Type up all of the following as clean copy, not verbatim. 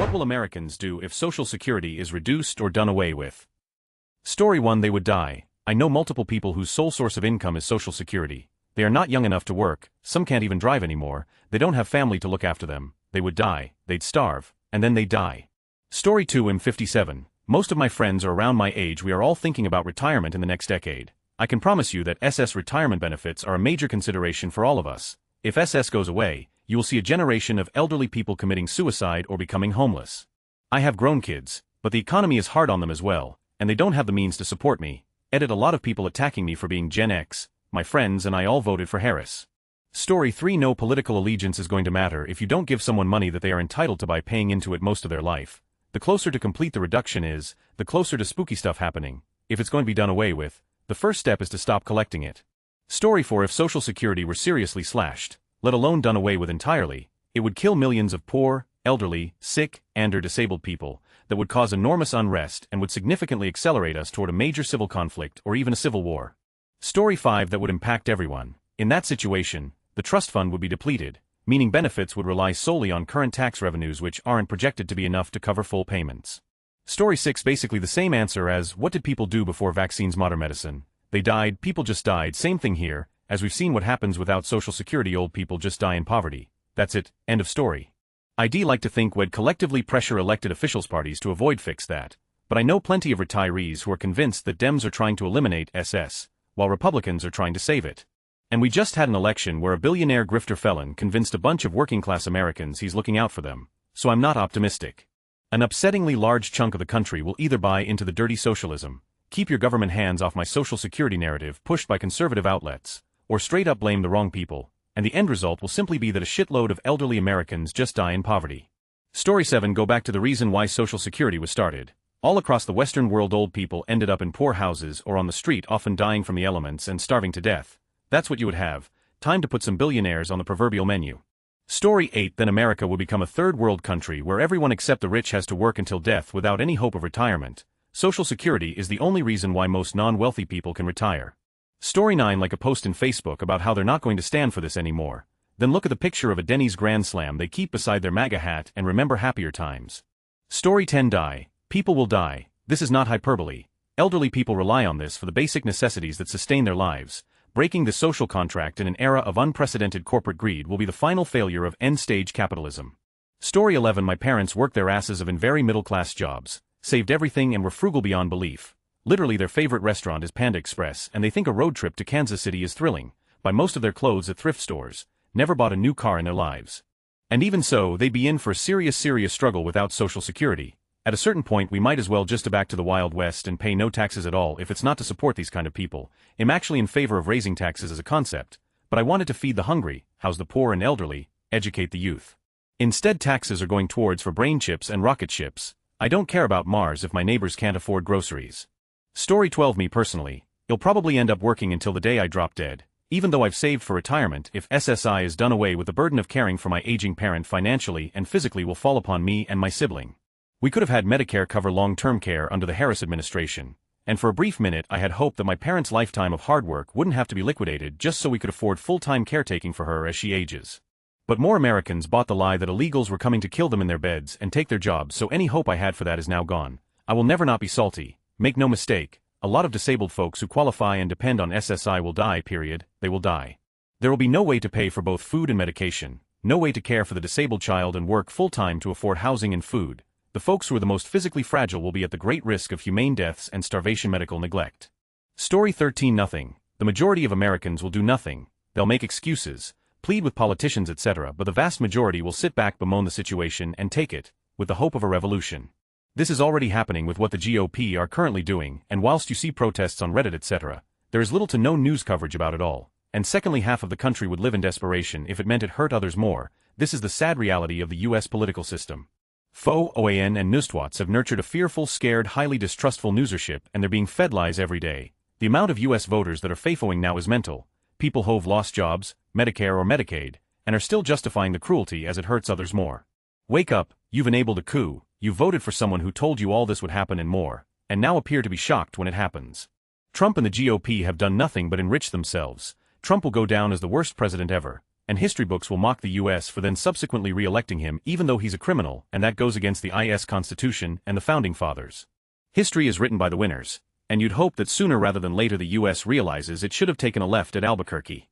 What will Americans do if Social Security is reduced or done away with? Story 1. They would die. I know multiple people whose sole source of income is Social Security. They are not young enough to work, some can't even drive anymore, they don't have family to look after them, they would die, they'd starve, and then they'd die. Story 2. I'm 57. Most of my friends are around my age. We are all thinking about retirement in the next decade. I can promise you that SS retirement benefits are a major consideration for all of us. If SS goes away, you will see a generation of elderly people committing suicide or becoming homeless. I have grown kids, but the economy is hard on them as well, and they don't have the means to support me. A lot of people attacking me for being Gen X, my friends and I all voted for Harris. Story 3. No political allegiance is going to matter if you don't give someone money that they are entitled to by paying into it most of their life. The closer to complete the reduction is, the closer to spooky stuff happening. If it's going to be done away with, the first step is to stop collecting it. Story 4. If Social Security were seriously slashed, let alone done away with entirely, it would kill millions of poor, elderly, sick, and/or disabled people, that would cause enormous unrest and would significantly accelerate us toward a major civil conflict or even a civil war. Story 5. That would impact everyone. In that situation, the trust fund would be depleted, meaning benefits would rely solely on current tax revenues which aren't projected to be enough to cover full payments. Story 6. Basically the same answer as, what did people do before vaccines? Modern medicine. They died, people just died. Same thing here, as we've seen what happens without Social Security. Old people just die in poverty. That's it, end of story. I'd like to think we'd collectively pressure elected officials parties to avoid fix that, but I know plenty of retirees who are convinced that Dems are trying to eliminate SS, while Republicans are trying to save it. And we just had an election where a billionaire grifter felon convinced a bunch of working-class Americans he's looking out for them, so I'm not optimistic. An upsettingly large chunk of the country will either buy into the dirty socialism, keep your government hands off my Social Security narrative pushed by conservative outlets, or straight up blame the wrong people, and the end result will simply be that a shitload of elderly Americans just die in poverty. Story 7. Go back to the reason why Social Security was started. All across the Western world old people ended up in poor houses or on the street, often dying from the elements and starving to death. That's what you would have. Time to put some billionaires on the proverbial menu. Story 8. Then America would become a third world country where everyone except the rich has to work until death without any hope of retirement. Social Security is the only reason why most non-wealthy people can retire. Story 9. Like a post in Facebook about how they're not going to stand for this anymore. Then look at the picture of a Denny's Grand Slam they keep beside their MAGA hat and remember happier times. Story 10. Die. People will die. This is not hyperbole. Elderly people rely on this for the basic necessities that sustain their lives. Breaking the social contract in an era of unprecedented corporate greed will be the final failure of end-stage capitalism. Story 11. My parents worked their asses off in very middle-class jobs, saved everything and were frugal beyond belief. Literally their favorite restaurant is Panda Express and they think a road trip to Kansas City is thrilling. Buy most of their clothes at thrift stores, never bought a new car in their lives. And even so, they'd be in for a serious struggle without Social Security. At a certain point we might as well just go back to the Wild West and pay no taxes at all if it's not to support these kind of people. I'm actually in favor of raising taxes as a concept, but I wanted to feed the hungry, house the poor and elderly, educate the youth. Instead taxes are going towards for brain chips and rocket ships. I don't care about Mars if my neighbors can't afford groceries. Story 12. Me personally, you'll probably end up working until the day I drop dead. Even though I've saved for retirement, if SSI is done away with, the burden of caring for my aging parent financially and physically will fall upon me and my sibling. We could have had Medicare cover long-term care under the Harris administration, and for a brief minute I had hoped that my parents' lifetime of hard work wouldn't have to be liquidated just so we could afford full-time caretaking for her as she ages. But more Americans bought the lie that illegals were coming to kill them in their beds and take their jobs, so any hope I had for that is now gone. I will never not be salty. Make no mistake, a lot of disabled folks who qualify and depend on SSI will die, period. They will die. There will be no way to pay for both food and medication, no way to care for the disabled child and work full-time to afford housing and food. The folks who are the most physically fragile will be at the great risk of humane deaths and starvation, medical neglect. Story 13. Nothing. The majority of Americans will do nothing. They'll make excuses, plead with politicians, etc., but the vast majority will sit back, bemoan the situation, and take it, with the hope of a revolution. This is already happening with what the GOP are currently doing, and whilst you see protests on Reddit, etc., there is little to no news coverage about it all. And secondly, half of the country would live in desperation if it meant it hurt others more. This is the sad reality of the US political system. Faux OAN and newswats have nurtured a fearful, scared, highly distrustful newsership, and they're being fed lies every day. The amount of US voters that are FAFOing now is mental. People who've lost jobs, Medicare or Medicaid, and are still justifying the cruelty as it hurts others more. Wake up, you've enabled a coup, you voted for someone who told you all this would happen and more, and now appear to be shocked when it happens. Trump and the GOP have done nothing but enrich themselves. Trump will go down as the worst president ever, and history books will mock the US for then subsequently re-electing him even though he's a criminal, and that goes against the IS Constitution and the Founding Fathers. History is written by the winners, and you'd hope that sooner rather than later the US realizes it should have taken a left at Albuquerque.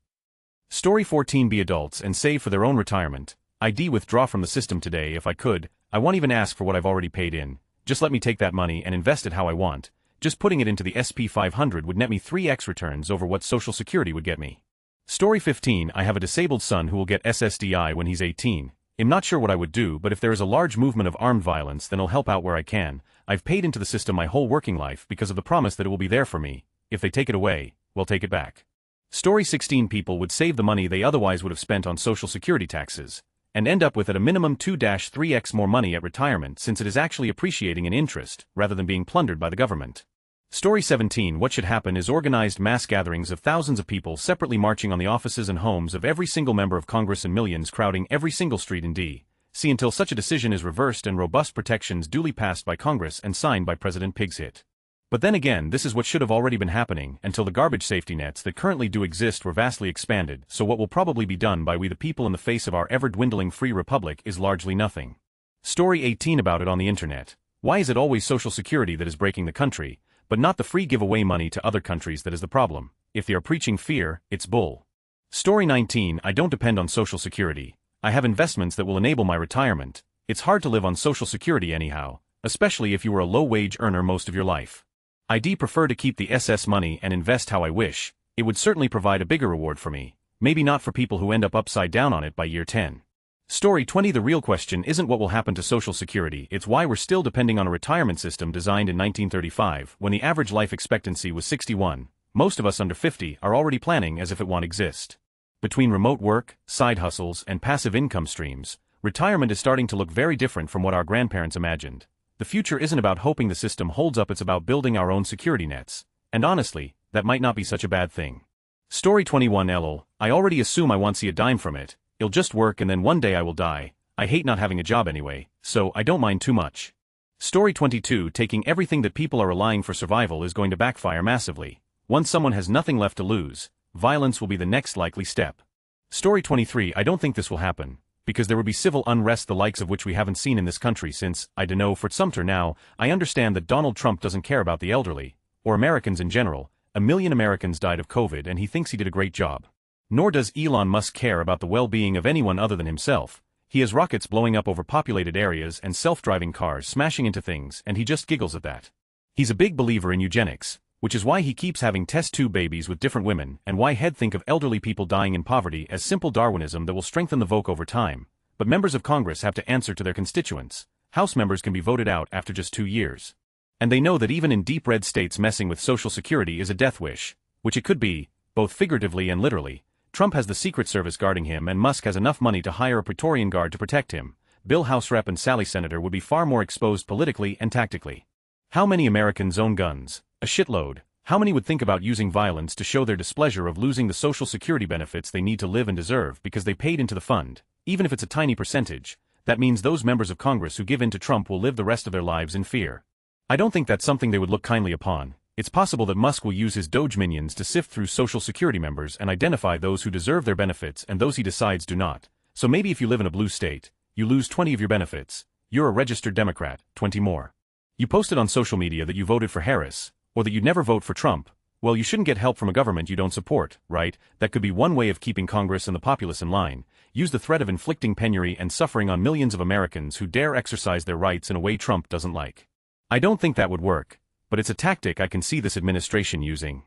Story 14. Be adults and save for their own retirement. I'd withdraw from the system today if I could. I won't even ask for what I've already paid in. Just let me take that money and invest it how I want. Just putting it into the SP 500 would net me 3x returns over what Social Security would get me. Story 15. I have a disabled son who will get SSDI when he's 18. I'm not sure what I would do, but if there is a large movement of armed violence, then I'll help out where I can. I've paid into the system my whole working life because of the promise that it will be there for me. If they take it away, we'll take it back. Story 16. People would save the money they otherwise would have spent on Social Security taxes, and end up with at a minimum 2-3x more money at retirement since it is actually appreciating in interest, rather than being plundered by the government. Story 17. What should happen is organized mass gatherings of thousands of people separately marching on the offices and homes of every single member of Congress and millions crowding every single street in D.C. until such a decision is reversed and robust protections duly passed by Congress and signed by President Pigshit. But then again, this is what should have already been happening until the garbage safety nets that currently do exist were vastly expanded, so what will probably be done by we the people in the face of our ever-dwindling free republic is largely nothing. Story 18. About it on the internet. Why is it always Social Security that is breaking the country, but not the free giveaway money to other countries that is the problem? If they are preaching fear, it's bull. Story 19. I don't depend on Social Security. I have investments that will enable my retirement. It's hard to live on Social Security anyhow, especially if you were a low-wage earner most of your life. I'd prefer to keep the SS money and invest how I wish. It would certainly provide a bigger reward for me, maybe not for people who end up upside down on it by year 10. Story 20. The real question isn't what will happen to Social Security, it's why we're still depending on a retirement system designed in 1935, when the average life expectancy was 61. Most of us under 50 are already planning as if it won't exist. Between remote work, side hustles, and passive income streams, retirement is starting to look very different from what our grandparents imagined. The future isn't about hoping the system holds up, it's about building our own security nets. And honestly, that might not be such a bad thing. Story 21. LOL, I already assume I won't see a dime from it. It'll just work and then one day I will die. I hate not having a job anyway, so I don't mind too much. Story 22. Taking everything that people are relying for survival is going to backfire massively. Once someone has nothing left to lose, violence will be the next likely step. Story 23. I don't think this will happen, because there would be civil unrest the likes of which we haven't seen in this country since, I dunno, Fort Sumter. Now, I understand that Donald Trump doesn't care about the elderly, or Americans in general. 1 million Americans died of COVID and he thinks he did a great job. Nor does Elon Musk care about the well-being of anyone other than himself. He has rockets blowing up over populated areas and self-driving cars smashing into things, and he just giggles at that. He's a big believer in eugenics, which is why he keeps having test tube babies with different women, and why he'd think of elderly people dying in poverty as simple Darwinism that will strengthen the vote over time. But members of Congress have to answer to their constituents. House members can be voted out after just 2 years. And they know that even in deep red states messing with Social Security is a death wish, which it could be, both figuratively and literally. Trump has the Secret Service guarding him and Musk has enough money to hire a Praetorian Guard to protect him. Bill House Rep and Sally Senator would be far more exposed politically and tactically. How many Americans own guns? A shitload. How many would think about using violence to show their displeasure of losing the Social Security benefits they need to live and deserve because they paid into the fund? Even if it's a tiny percentage, that means those members of Congress who give in to Trump will live the rest of their lives in fear. I don't think that's something they would look kindly upon. It's possible that Musk will use his Doge minions to sift through Social Security members and identify those who deserve their benefits and those he decides do not. So maybe if you live in a blue state, you lose 20 of your benefits. You're a registered Democrat, 20 more. You posted on social media that you voted for Harris, or that you'd never vote for Trump. Well, you shouldn't get help from a government you don't support, right? That could be one way of keeping Congress and the populace in line. Use the threat of inflicting penury and suffering on millions of Americans who dare exercise their rights in a way Trump doesn't like. I don't think that would work, but it's a tactic I can see this administration using.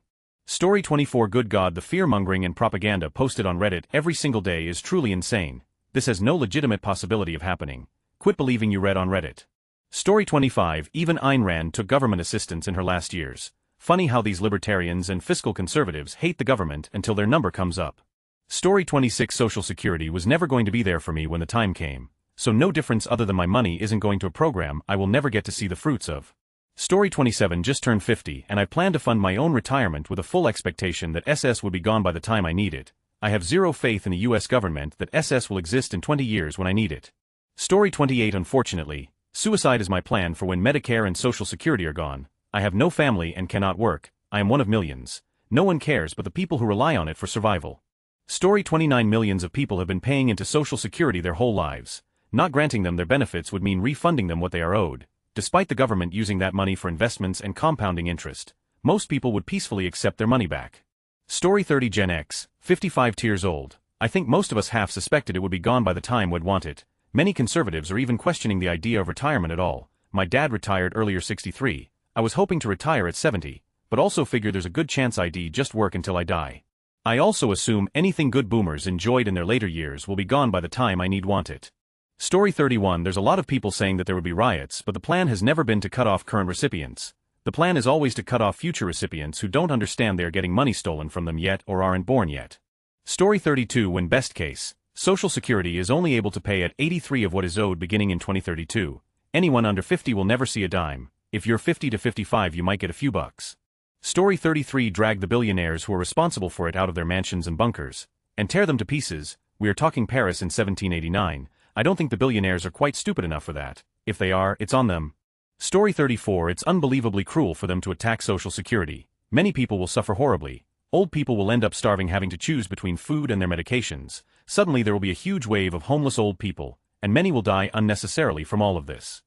Story 24. Good God, the fear-mongering and propaganda posted on Reddit every single day is truly insane. This has no legitimate possibility of happening. Quit believing you read on Reddit. Story 25. Even Ayn Rand took government assistance in her last years. Funny how these libertarians and fiscal conservatives hate the government until their number comes up. Story 26. Social Security was never going to be there for me when the time came. So no difference other than my money isn't going to a program I will never get to see the fruits of. Story 27. Just turned 50 and I plan to fund my own retirement with a full expectation that SS would be gone by the time I need it. I have zero faith in the US government that SS will exist in 20 years when I need it. Story 28. Unfortunately, suicide is my plan for when Medicare and Social Security are gone. I have no family and cannot work. I am one of millions. No one cares but the people who rely on it for survival. Story 29 Millions of people have been paying into Social Security their whole lives. Not granting them their benefits would mean refunding them what they are owed. Despite the government using that money for investments and compounding interest, most people would peacefully accept their money back. Story 30 Gen X, 55 years old. I think most of us half suspected it would be gone by the time we'd want it. Many conservatives are even questioning the idea of retirement at all. My dad retired earlier 63. I was hoping to retire at 70, but also figure there's a good chance I'd just work until I die. I also assume anything good boomers enjoyed in their later years will be gone by the time I want it. Story 31 There's a lot of people saying that there would be riots, but the plan has never been to cut off current recipients. The plan is always to cut off future recipients who don't understand they are getting money stolen from them yet or aren't born yet. Story 32 When best case, Social Security is only able to pay at 83 of what is owed beginning in 2032. Anyone under 50 will never see a dime. If you're 50 to 55 you might get a few bucks. Story 33 Drag the billionaires who are responsible for it out of their mansions and bunkers, and tear them to pieces. We are talking Paris in 1789. I don't think the billionaires are quite stupid enough for that. If they are, it's on them. Story 34 It's unbelievably cruel for them to attack Social Security. Many people will suffer horribly. Old people will end up starving, having to choose between food and their medications. Suddenly there will be a huge wave of homeless old people, and many will die unnecessarily from all of this.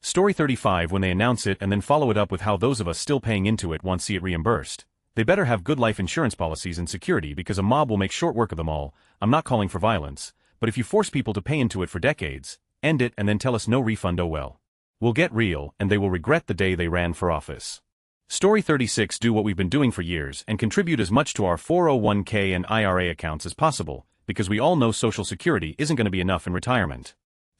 Story 35 When they announce it and then follow it up with how those of us still paying into it want to see it reimbursed. They better have good life insurance policies and security because a mob will make short work of them all. I'm not calling for violence, but if you force people to pay into it for decades, end it and then tell us no refund, oh well. We'll get real and they will regret the day they ran for office. Story 36 Do what we've been doing for years and contribute as much to our 401k and IRA accounts as possible, because we all know Social Security isn't going to be enough in retirement.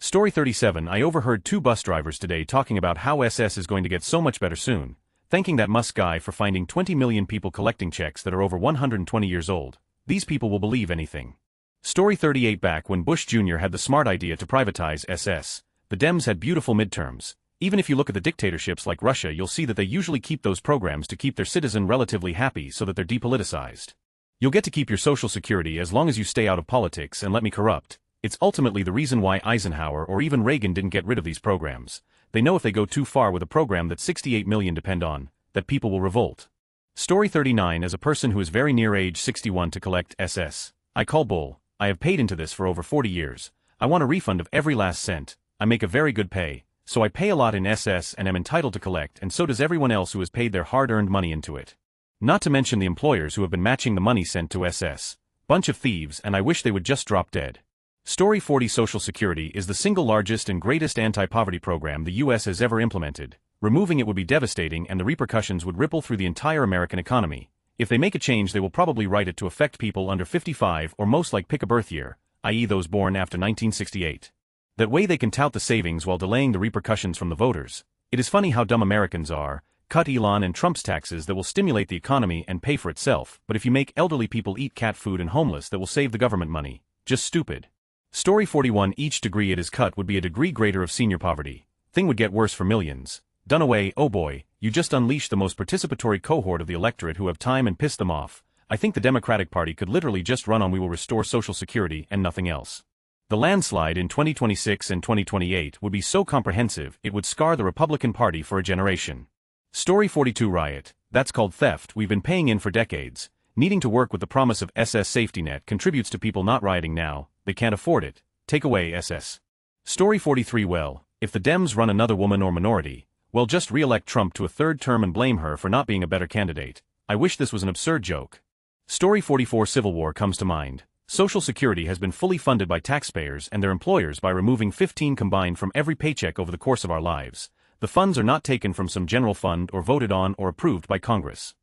Story 37 I overheard 2 bus drivers today talking about how SS is going to get so much better soon, thanking that Musk guy for finding 20 million people collecting checks that are over 120 years old. These people will believe anything. Story 38 Back when Bush Jr. had the smart idea to privatize SS, the Dems had beautiful midterms. Even if you look at the dictatorships like Russia, you'll see that they usually keep those programs to keep their citizen relatively happy so that they're depoliticized. You'll get to keep your Social Security as long as you stay out of politics and let me corrupt. It's ultimately the reason why Eisenhower or even Reagan didn't get rid of these programs. They know if they go too far with a program that 68 million depend on, that people will revolt. Story 39 As a person who is very near age 61 to collect SS, I call bull. I have paid into this for over 40 years. I want a refund of every last cent. I make a very good pay, so I pay a lot in SS and am entitled to collect, and so does everyone else who has paid their hard-earned money into it. Not to mention the employers who have been matching the money sent to SS. Bunch of thieves, and I wish they would just drop dead. Story 40 Social Security is the single largest and greatest anti-poverty program the U.S. has ever implemented. Removing it would be devastating and the repercussions would ripple through the entire American economy. If they make a change they will probably write it to affect people under 55 or most like pick a birth year, i.e. those born after 1968. That way they can tout the savings while delaying the repercussions from the voters. It is funny how dumb Americans are. Cut Elon and Trump's taxes that will stimulate the economy and pay for itself, but if you make elderly people eat cat food and homeless that will save the government money. Just stupid. Story 41 Each degree it is cut would be a degree greater of senior poverty. Thing would get worse for millions. Done away, oh boy, you just unleashed the most participatory cohort of the electorate who have time and piss them off. I think the Democratic Party could literally just run on we will restore Social Security and nothing else. The landslide in 2026 and 2028 would be so comprehensive it would scar the Republican Party for a generation. Story 42 Riot, that's called theft. We've been paying in for decades. Needing to work with the promise of SS safety net contributes to people not rioting now. They can't afford it. Take away SS. Story 43 Well, if the Dems run another woman or minority, well just re-elect Trump to a third term and blame her for not being a better candidate. I wish this was an absurd joke. Story 44 Civil War comes to mind. Social Security has been fully funded by taxpayers and their employers by removing 15 combined from every paycheck over the course of our lives. The funds are not taken from some general fund or voted on or approved by Congress.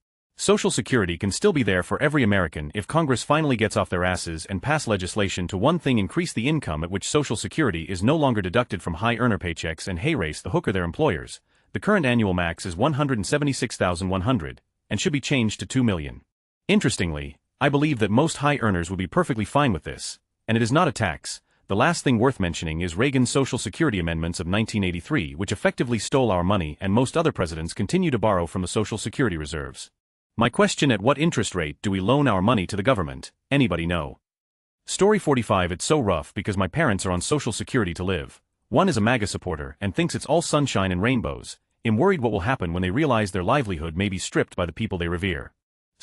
Social Security can still be there for every American if Congress finally gets off their asses and pass legislation to one thing increase the income at which Social Security is no longer deducted from high earner paychecks and race the hooker their employers. The current annual max is $176,100 and should be changed to $2 million. Interestingly, I believe that most high earners would be perfectly fine with this, and it is not a tax. The last thing worth mentioning is Reagan's Social Security amendments of 1983, which effectively stole our money, and most other presidents continue to borrow from the Social Security reserves. My question: at what interest rate do we loan our money to the government? Anybody know? Story 45 It's so rough because my parents are on Social Security to live. One is a MAGA supporter and thinks it's all sunshine and rainbows. I'm worried what will happen when they realize their livelihood may be stripped by the people they revere.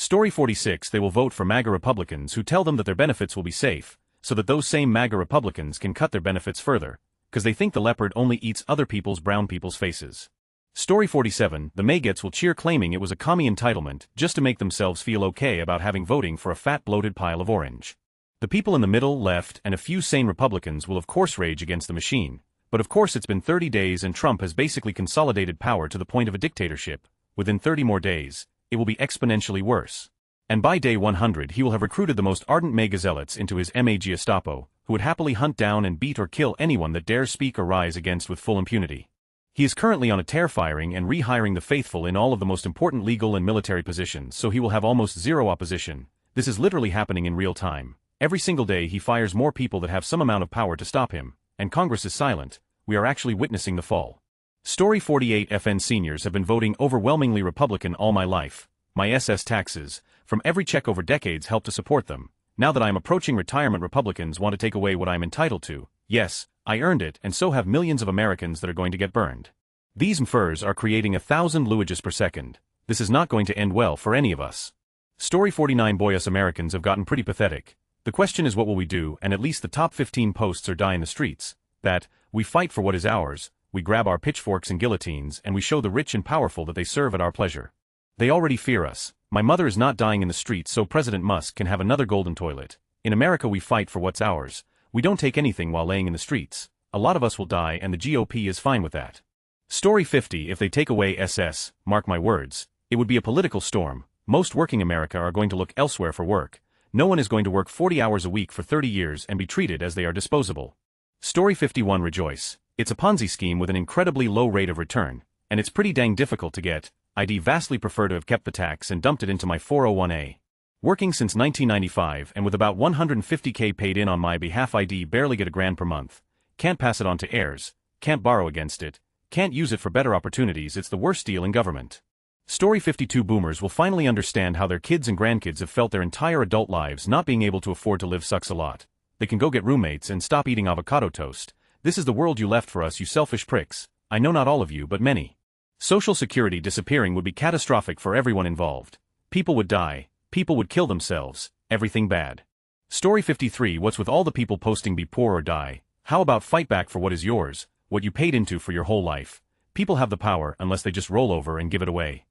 Story 46. They will vote for MAGA Republicans who tell them that their benefits will be safe, so that those same MAGA Republicans can cut their benefits further, because they think the leopard only eats other brown people's faces. Story 47. The maggots will cheer, claiming it was a commie entitlement just to make themselves feel okay about having voting for a fat bloated pile of orange. The people in the middle, left, and a few sane Republicans will of course rage against the machine, but of course it's been 30 days and Trump has basically consolidated power to the point of a dictatorship. Within 30 more days, it will be exponentially worse. And by day 100 he will have recruited the most ardent MAGA zealots into his MAG Gestapo, who would happily hunt down and beat or kill anyone that dares speak or rise against with full impunity. He is currently on a tear, firing and rehiring the faithful in all of the most important legal and military positions, so he will have almost zero opposition. This is literally happening in real time. Every single day he fires more people that have some amount of power to stop him, and Congress is silent. We are actually witnessing the fall. Story 48. FN seniors have been voting overwhelmingly Republican all my life. My SS taxes, from every check over decades, help to support them. Now that I am approaching retirement, Republicans want to take away what I am entitled to. Yes, I earned it, and so have millions of Americans that are going to get burned. These MFers are creating 1,000 luiges per second. This is not going to end well for any of us. Story 49. Boy, us Americans have gotten pretty pathetic. The question is, what will we do? And at least the top 15 posts are die in the streets. That, we fight for what is ours, we grab our pitchforks and guillotines, and we show the rich and powerful that they serve at our pleasure. They already fear us. My mother is not dying in the streets, so President Musk can have another golden toilet. In America we fight for what's ours. We don't take anything while laying in the streets. A lot of us will die, and the GOP is fine with that. Story 50. If they take away SS, mark my words, it would be a political storm. Most working America are going to look elsewhere for work. No one is going to work 40 hours a week for 30 years and be treated as they are disposable. Story 51. Rejoice. It's a Ponzi scheme with an incredibly low rate of return, and it's pretty dang difficult to get. I'd vastly prefer to have kept the tax and dumped it into my 401a. Working since 1995 and with about $150K paid in on my behalf, I'd barely get $1,000 per month. Can't pass it on to heirs, can't borrow against it, can't use it for better opportunities. It's the worst deal in government. Story 52. Boomers will finally understand how their kids and grandkids have felt their entire adult lives. Not being able to afford to live sucks a lot. They can go get roommates and stop eating avocado toast. This is the world you left for us, you selfish pricks. I know not all of you, but many. Social Security disappearing would be catastrophic for everyone involved. People would die, people would kill themselves, everything bad. Story 53. What's with all the people posting be poor or die? How about fight back for what is yours, what you paid into for your whole life? People have the power unless they just roll over and give it away.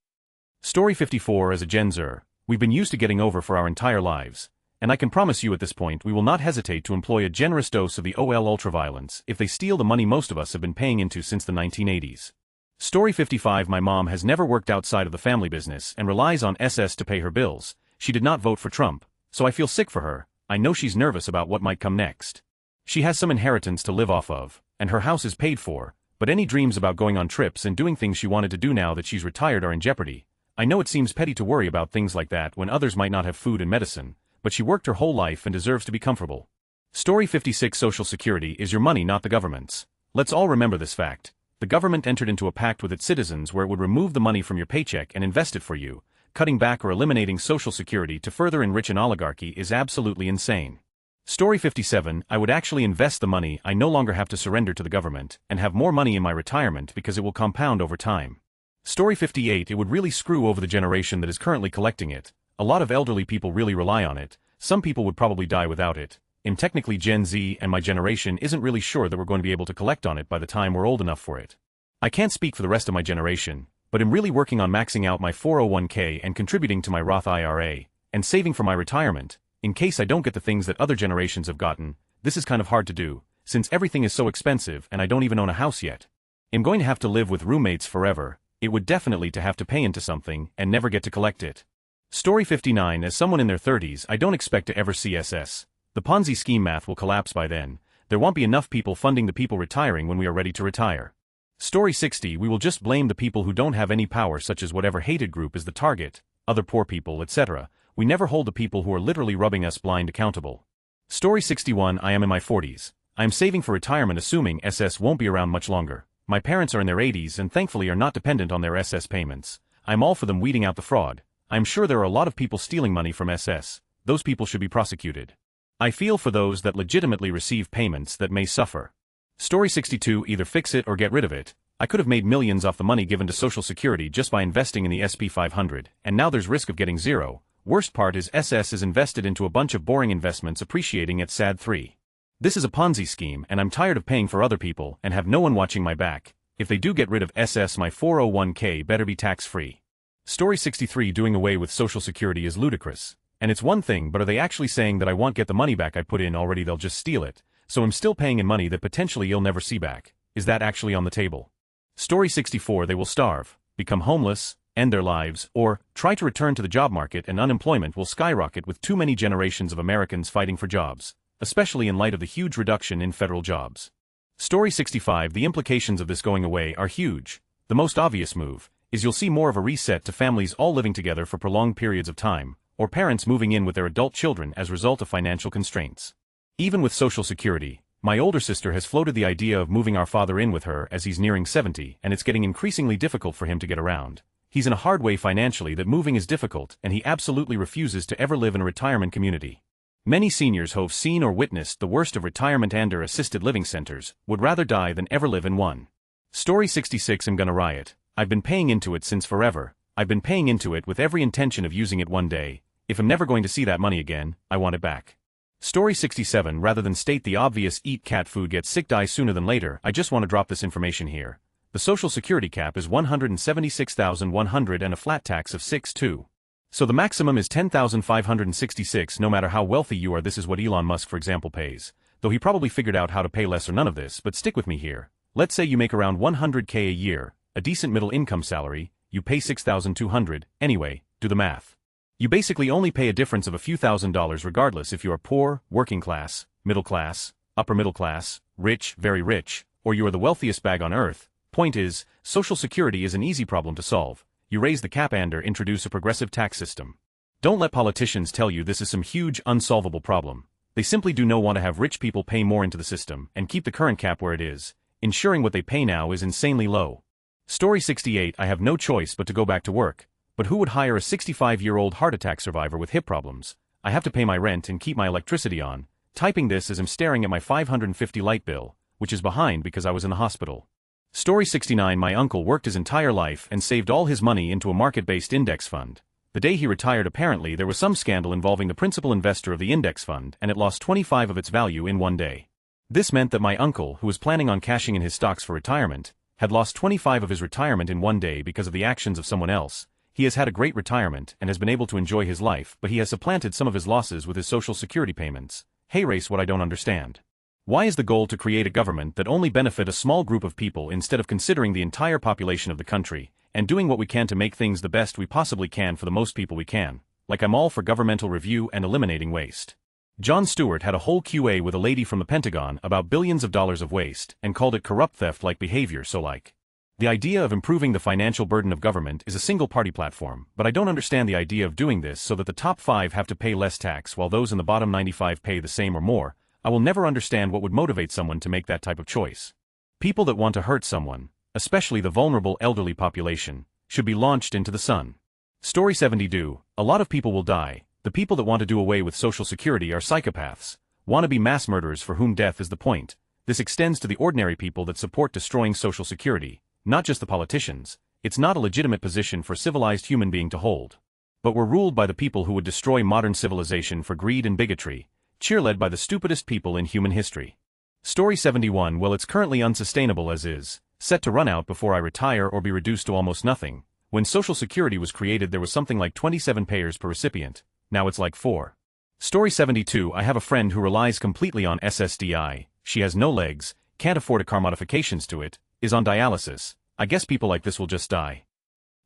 Story 54. As a Gen Zer, we've been used to getting over for our entire lives, and I can promise you at this point we will not hesitate to employ a generous dose of the OL ultraviolence if they steal the money most of us have been paying into since the 1980s. Story 55. My mom has never worked outside of the family business and relies on SS to pay her bills. She did not vote for Trump, so I feel sick for her. I know she's nervous about what might come next. She has some inheritance to live off of, and her house is paid for, but any dreams about going on trips and doing things she wanted to do now that she's retired are in jeopardy. I know it seems petty to worry about things like that when others might not have food and medicine, but she worked her whole life and deserves to be comfortable. Story 56. Social Security is your money, not the government's. Let's all remember this fact. The government entered into a pact with its citizens where it would remove the money from your paycheck and invest it for you. Cutting back or eliminating Social Security to further enrich an oligarchy is absolutely insane. Story 57. I would actually invest the money I no longer have to surrender to the government and have more money in my retirement because it will compound over time. Story 58. It would really screw over the generation that is currently collecting it. A lot of elderly people really rely on it. Some people would probably die without it. Technically Gen Z and my generation isn't really sure that we're going to be able to collect on it by the time we're old enough for it. I can't speak for the rest of my generation, but I'm really working on maxing out my 401k and contributing to my Roth IRA, and saving for my retirement, in case I don't get the things that other generations have gotten. This is kind of hard to do, since everything is so expensive and I don't even own a house yet. I'm going to have to live with roommates forever. It would definitely to have to pay into something and never get to collect it. Story 59. As someone in their 30s, I don't expect to ever see SS. The Ponzi scheme math will collapse by then. There won't be enough people funding the people retiring when we are ready to retire. Story 60. We will just blame the people who don't have any power, such as whatever hated group is the target, other poor people, etc. We never hold the people who are literally rubbing us blind accountable. Story 61. I am in my 40s. I am saving for retirement assuming SS won't be around much longer. My parents are in their 80s and thankfully are not dependent on their SS payments. I'm all for them weeding out the fraud. I'm sure there are a lot of people stealing money from SS. Those people should be prosecuted. I feel for those that legitimately receive payments that may suffer. Story 62. Either fix it or get rid of it. I could have made millions off the money given to Social Security just by investing in the SP 500, and now there's risk of getting zero. Worst part is SS is invested into a bunch of boring investments appreciating at sad 3. This is a Ponzi scheme and I'm tired of paying for other people and have no one watching my back. If they do get rid of SS, my 401k better be tax-free. Story 63. Doing away with Social Security is ludicrous. And it's one thing, but are they actually saying that I won't get the money back I put in already? They'll just steal it. So I'm still paying in money that potentially you'll never see back. Is that actually on the table? Story 64. They will starve, become homeless, end their lives, or try to return to the job market, and unemployment will skyrocket with too many generations of Americans fighting for jobs, especially in light of the huge reduction in federal jobs. Story 65. The implications of this going away are huge. The most obvious move is you'll see more of a reset to families all living together for prolonged periods of time, or parents moving in with their adult children as a result of financial constraints. Even with Social Security, my older sister has floated the idea of moving our father in with her as he's nearing 70, and it's getting increasingly difficult for him to get around. He's in a hard way financially that moving is difficult, and he absolutely refuses to ever live in a retirement community. Many seniors who've seen or witnessed the worst of retirement and/or assisted living centers would rather die than ever live in one. Story 66. I'm gonna riot. I've been paying into it since forever. I've been paying into it with every intention of using it one day. If I'm never going to see that money again, I want it back. Story 67. Rather than state the obvious eat cat food, get sick, die sooner than later, I just want to drop this information here. The Social Security cap is $176,100 and a flat tax of 6.2. So the maximum is $10,566 no matter how wealthy you are. This is what Elon Musk, for example, pays. Though he probably figured out how to pay less or none of this, but stick with me here. Let's say you make around $100K a year, a decent middle income salary, you pay $6,200, anyway, do the math. You basically only pay a difference of a few $1,000s regardless if you are poor, working class, middle class, upper middle class, rich, very rich, or you are the wealthiest bag on earth. Point is, Social Security is an easy problem to solve. You raise the cap and/or introduce a progressive tax system. Don't let politicians tell you this is some huge, unsolvable problem. They simply do not want to have rich people pay more into the system and keep the current cap where it is, ensuring what they pay now is insanely low. Story 68. I have no choice but to go back to work. But who would hire a 65-year-old heart attack survivor with hip problems? I have to pay my rent and keep my electricity on. Typing this as I'm staring at my $550 light bill, which is behind because I was in the hospital. Story 69. My uncle worked his entire life and saved all his money into a market-based index fund. The day he retired, apparently there was some scandal involving the principal investor of the index fund, and it lost 25% of its value in one day. This meant that my uncle, who was planning on cashing in his stocks for retirement, had lost 25% of his retirement in one day because of the actions of someone else. He has had a great retirement and has been able to enjoy his life, but he has supplanted some of his losses with his Social Security payments. Hey race, what I don't understand. Why is the goal to create a government that only benefit a small group of people instead of considering the entire population of the country, and doing what we can to make things the best we possibly can for the most people we can? Like, I'm all for governmental review and eliminating waste. Jon Stewart had a whole QA with a lady from the Pentagon about billions of dollars of waste and called it corrupt theft-like behavior. So like, the idea of improving the financial burden of government is a single-party platform, but I don't understand the idea of doing this so that the top 5 have to pay less tax while those in the bottom 95 pay the same or more. I will never understand what would motivate someone to make that type of choice. People that want to hurt someone, especially the vulnerable elderly population, should be launched into the sun. Story 70. A lot of people will die. The people that want to do away with Social Security are psychopaths, wannabe mass murderers for whom death is the point. This extends to the ordinary people that support destroying Social Security. Not just the politicians. It's not a legitimate position for a civilized human being to hold. But we're ruled by the people who would destroy modern civilization for greed and bigotry, cheerled by the stupidest people in human history. Story 71. Well, it's currently unsustainable as is, set to run out before I retire or be reduced to almost nothing. When Social Security was created there was something like 27 payers per recipient, now it's like 4. Story 72. I have a friend who relies completely on SSDI, she has no legs, can't afford a car modifications to it, is on dialysis. I guess people like this will just die.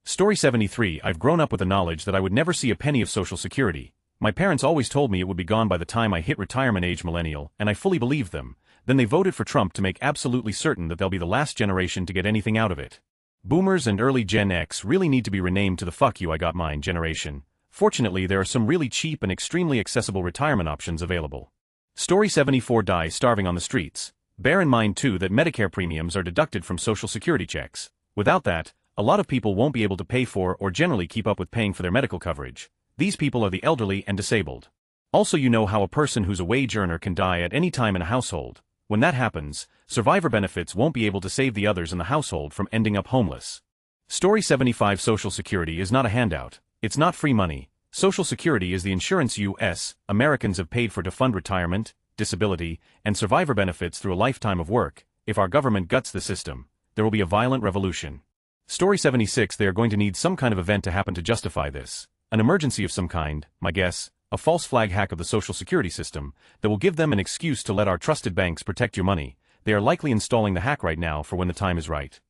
Story 73. I've grown up with the knowledge that I would never see a penny of Social Security. My parents always told me it would be gone by the time I hit retirement age, millennial, and I fully believed them. Then they voted for Trump to make absolutely certain that they'll be the last generation to get anything out of it. Boomers and early Gen X really need to be renamed to the fuck you I got mine generation. Fortunately, there are some really cheap and extremely accessible retirement options available. Story 74. Die starving on the streets. Bear in mind too that Medicare premiums are deducted from Social Security checks. Without that, a lot of people won't be able to pay for or generally keep up with paying for their medical coverage. These people are the elderly and disabled. Also, you know how a person who's a wage earner can die at any time in a household. When that happens, survivor benefits won't be able to save the others in the household from ending up homeless. Story 75. Social Security is not a handout. It's not free money. Social Security is the insurance U.S. Americans have paid for to fund retirement, disability, and survivor benefits through a lifetime of work. If our government guts the system, there will be a violent revolution. Story 76. They are going to need some kind of event to happen to justify this. An emergency of some kind, my guess, a false flag hack of the Social Security system, that will give them an excuse to let our trusted banks protect your money. They are likely installing the hack right now for when the time is right.